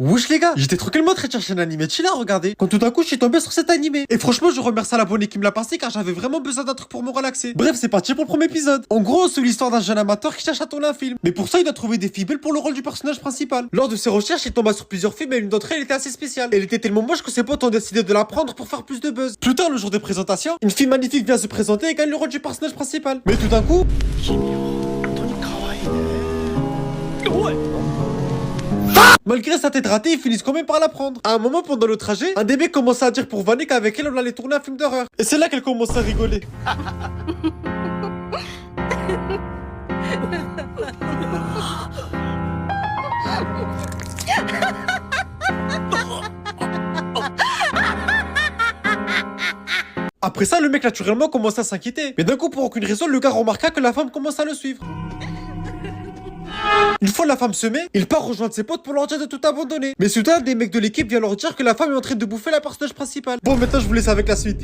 Wesh les gars, j'étais tranquillement en train de chercher un animé chill à regarder, quand tout d'un coup je suis tombé sur cet animé. Et franchement je remercie l'abonné qui me l'a passé car j'avais vraiment besoin d'un truc pour me relaxer. Bref, c'est parti pour le premier épisode. En gros, c'est l'histoire d'un jeune amateur qui cherche à tourner un film. Mais pour ça il doit trouver des filles belles pour le rôle du personnage principal. Lors de ses recherches, il tomba sur plusieurs films et l'une d'entre elles était assez spéciale. Elle était tellement moche que ses potes ont décidé de la prendre pour faire plus de buzz. Plus tard, le jour des présentations, une fille magnifique vient se présenter et gagne le rôle du personnage principal. Mais tout d'un coup... Malgré sa tête ratée, ils finissent quand même par la prendre. À un moment pendant le trajet, un des mecs commence à dire pour Vanny qu'avec elle on allait tourner un film d'horreur. Et c'est là qu'elle commence à rigoler. Après ça, le mec naturellement commence à s'inquiéter. Mais d'un coup, pour aucune raison, le gars remarqua que la femme commence à le suivre. Une fois la femme se met, il part rejoindre ses potes pour leur dire de tout abandonner. Mais soudain, des mecs de l'équipe viennent leur dire que la femme est en train de bouffer la personnage principale. Bon, maintenant je vous laisse avec la suite.